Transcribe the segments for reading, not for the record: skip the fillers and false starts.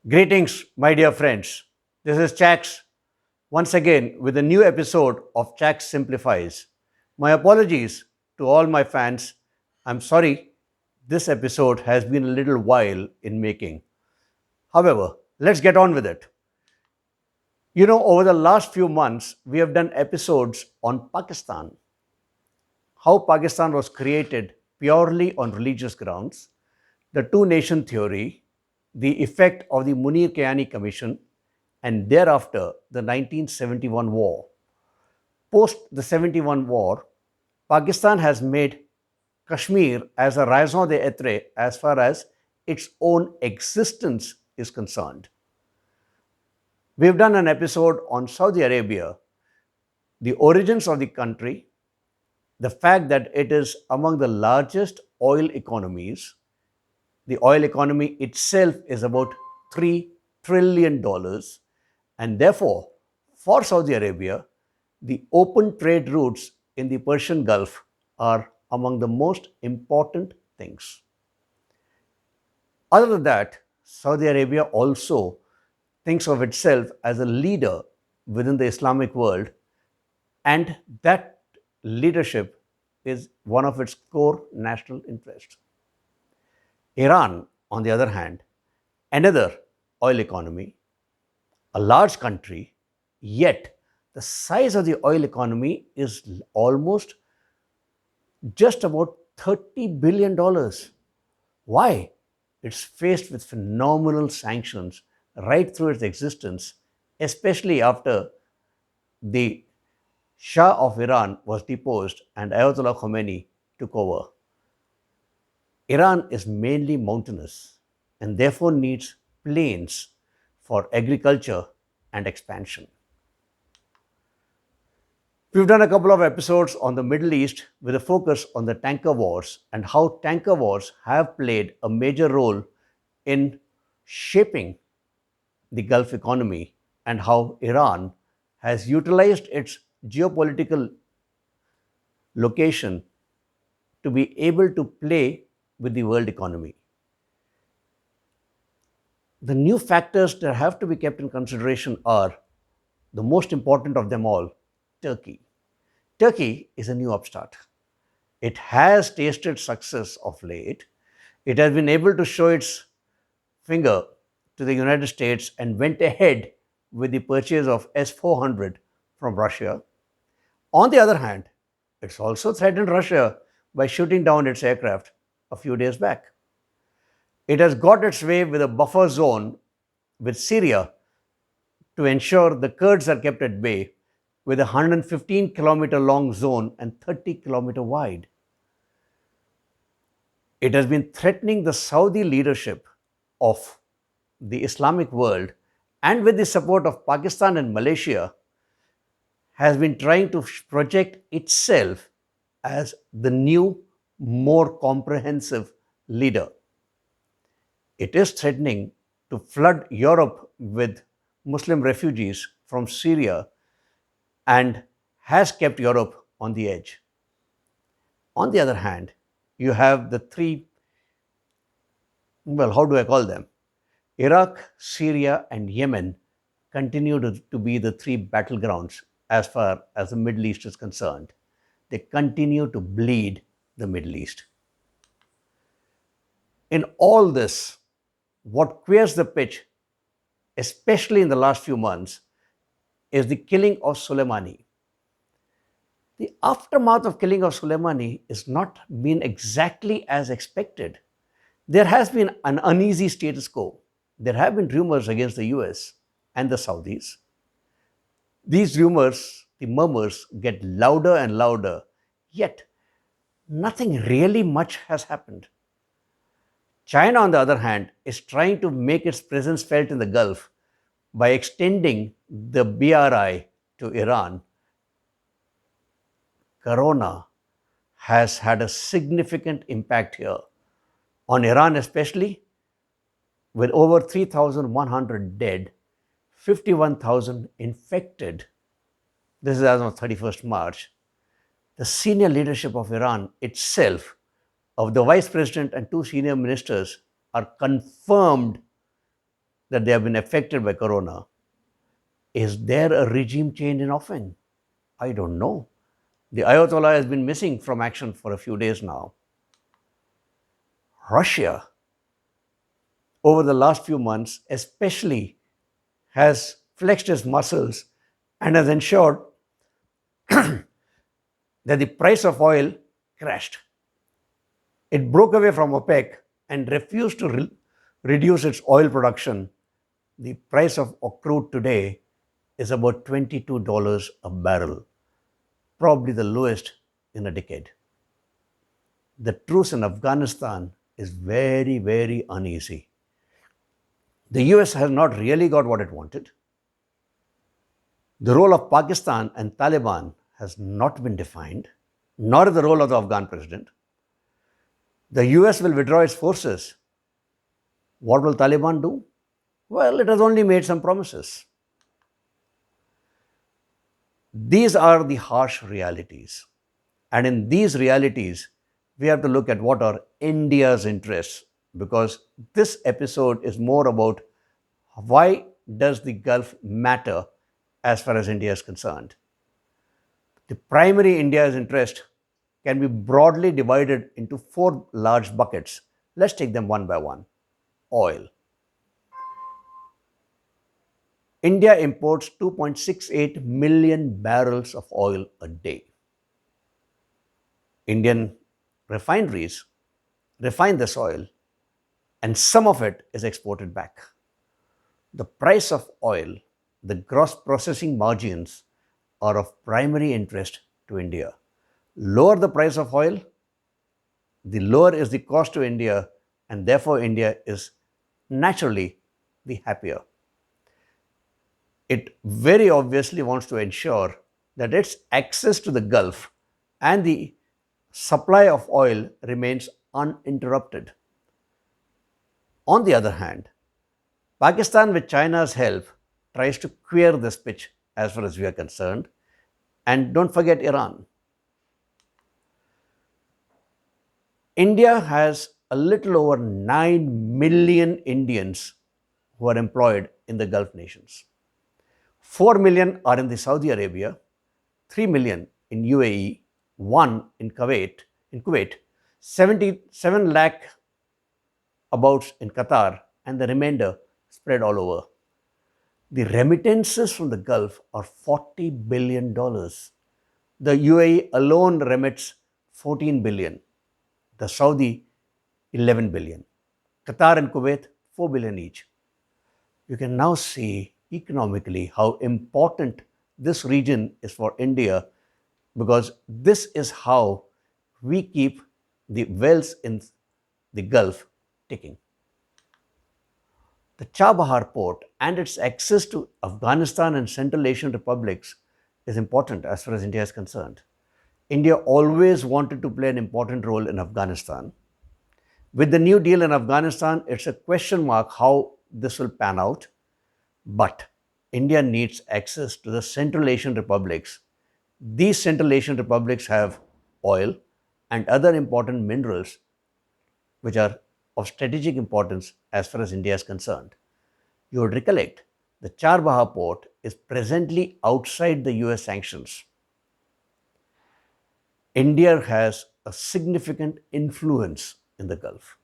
Greetings, my dear friends. This is Chax once again with a new episode of Chax Simplifies. My apologies to all my fans. I'm sorry this episode has been a little while in making. However, let's get on with it. Over the last few months, we have done episodes on Pakistan, how Pakistan was created purely on religious grounds, the two nation theory, the effect of the Munir Kayani Commission, and thereafter the 1971 war. Post the 71 war, Pakistan has made Kashmir as a raison d'etre as far as its own existence is concerned. We've done an episode on Saudi Arabia, the origins of the country, the fact that it is among the largest oil economies. The oil economy itself is about $3 trillion, and therefore, for Saudi Arabia, the open trade routes in the Persian Gulf are among the most important things. Other than that, Saudi Arabia also thinks of itself as a leader within the Islamic world, and that leadership is one of its core national interests. Iran, on the other hand, another oil economy, a large country, yet the size of the oil economy is almost just about $30 billion. Why? It's faced with phenomenal sanctions right through its existence, especially after the Shah of Iran was deposed and Ayatollah Khomeini took over. Iran is mainly mountainous and therefore needs plains for agriculture and expansion. We've done a couple of episodes on the Middle East with a focus on the tanker wars and how tanker wars have played a major role in shaping the Gulf economy and how Iran has utilized its geopolitical location to be able to play with the world economy. The new factors that have to be kept in consideration are the most important of them all, Turkey. Turkey is a new upstart. It has tasted success of late. It has been able to show its finger to the United States and went ahead with the purchase of S 400 from Russia. On the other hand, it's also threatened Russia by shooting down its aircraft a few days back. It has got its way with a buffer zone with Syria to ensure the Kurds are kept at bay with a 115-kilometer long zone and 30-kilometer wide. It has been threatening the Saudi leadership of the Islamic world, and with the support of Pakistan and Malaysia, has been trying to project itself as the new, more comprehensive leader. It is threatening to flood Europe with Muslim refugees from Syria and has kept Europe on the edge. On the other hand, you have the three, well, how do I call them? Iraq, Syria, and Yemen continue to be the three battlegrounds as far as the Middle East is concerned. They continue to bleed the Middle East. In all this, what queers the pitch, especially in the last few months, is the killing of Soleimani. The aftermath of killing of Soleimani is not been exactly as expected. There has been an uneasy status quo. There have been rumors against the US and the Saudis. These rumors, the murmurs, get louder and louder, yet nothing really much has happened. China, on the other hand, is trying to make its presence felt in the Gulf by extending the BRI to Iran. Corona has had a significant impact here, on Iran especially, with over 3,100 dead, 51,000 infected. This is as of 31st March. The senior leadership of Iran itself, of the vice president and two senior ministers, are confirmed that they have been affected by corona. Is there a regime change in offing? I don't know. The Ayatollah has been missing from action for a few days now. Russia, over the last few months, especially, has flexed its muscles and has ensured that the price of oil crashed. It broke away from OPEC and refused to reduce its oil production. The price of crude today is about $22 a barrel, probably the lowest in a decade. The truce in Afghanistan is very, very uneasy. The US has not really got what it wanted. The role of Pakistan and Taliban has not been defined, nor the role of the Afghan president. The US will withdraw its forces. What will Taliban do? Well, it has only made some promises. These are the harsh realities. And in these realities, we have to look at what are India's interests, because this episode is more about why does the Gulf matter as far as India is concerned. The primary India's interest can be broadly divided into four large buckets. Let's take them one by one. Oil. India imports 2.68 million barrels of oil a day. Indian refineries refine this oil, and some of it is exported back. The price of oil, the gross processing margins, are of primary interest to India. Lower the price of oil, the lower is the cost to India, and therefore India is naturally the happier. It very obviously wants to ensure that its access to the Gulf and the supply of oil remains uninterrupted. On the other hand, Pakistan, with China's help, tries to queer this pitch as far as we are concerned. And don't forget Iran. India has a little over 9 million Indians who are employed in the Gulf nations. 4 million are in the Saudi Arabia, 3 million in UAE, 1 in Kuwait, 77 lakh abouts in Qatar, and the remainder spread all over. The remittances from the Gulf are $40 billion. The UAE alone remits 14 billion. The Saudi, 11 billion. Qatar and Kuwait, 4 billion each. You can now see economically how important this region is for India, because this is how we keep the wells in the Gulf ticking. The Chabahar port and its access to Afghanistan and Central Asian republics is important as far as India is concerned. India always wanted to play an important role in Afghanistan. With the new deal in Afghanistan, it's a question mark how this will pan out. But India needs access to the Central Asian republics. These Central Asian republics have oil and other important minerals which are of strategic importance as far as India is concerned. You would recollect the Charbagh port is presently outside the US sanctions. India has a significant influence in the Gulf.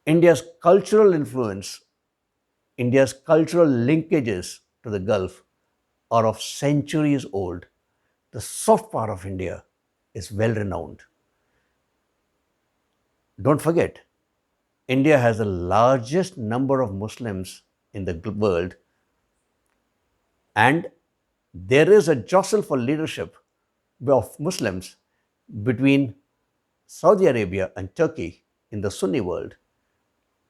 India's cultural influence, India's cultural linkages to the Gulf are of centuries old. The soft power of India is well renowned. Don't forget, India has the largest number of Muslims in the world, and there is a jostle for leadership of Muslims between Saudi Arabia and Turkey in the Sunni world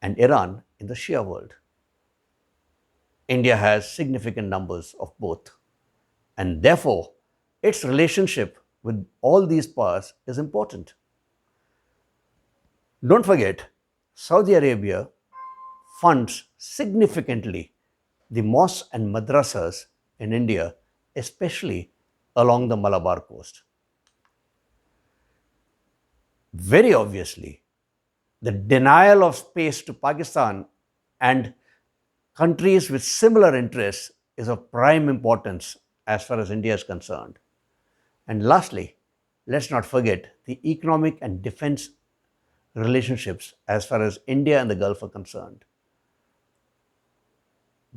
and Iran in the Shia world. India has significant numbers of both, and therefore its relationship with all these powers is important. Don't forget, Saudi Arabia funds significantly the mosques and madrasas in India, especially along the Malabar coast. Very obviously, the denial of space to Pakistan and countries with similar interests is of prime importance as far as India is concerned. And lastly, let's not forget the economic and defense relationships as far as India and the Gulf are concerned.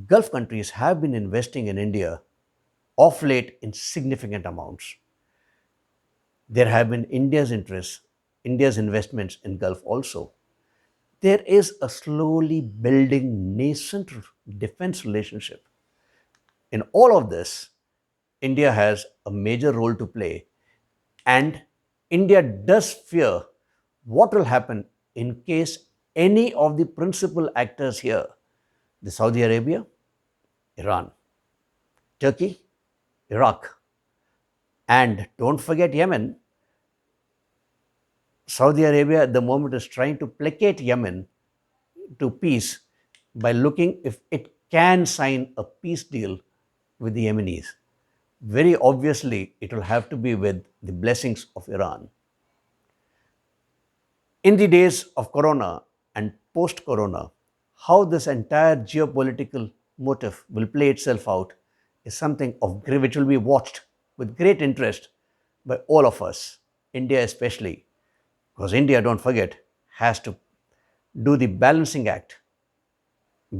Gulf countries have been investing in India of late in significant amounts. There have been India's interests, India's investments in Gulf also. There is a slowly building nascent defense relationship. In all of this, India has a major role to play, and India does fear what will happen in case any of the principal actors here, the Saudi Arabia, Iran, Turkey, Iraq, and don't forget Yemen. Saudi Arabia at the moment is trying to placate Yemen to peace by looking if it can sign a peace deal with the Yemenis. Very obviously, it will have to be with the blessings of Iran. In the days of Corona and post Corona, how this entire geopolitical motive will play itself out is something of which will be watched with great interest by all of us, India especially, because India, don't forget, has to do the balancing act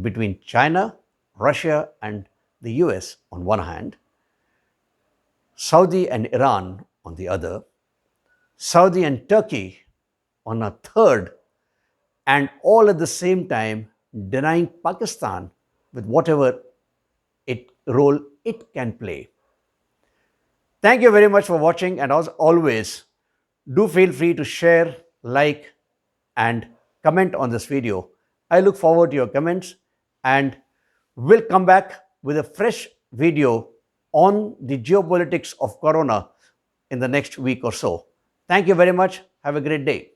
between China, Russia, and the US on one hand, Saudi and Iran on the other, Saudi and Turkey on a third, and all at the same time denying Pakistan with whatever role it can play. Thank you very much for watching, and as always, do feel free to share, like, and comment on this video. I look forward to your comments, and we'll come back with a fresh video on the geopolitics of Corona in the next week or so. Thank you very much. Have a great day.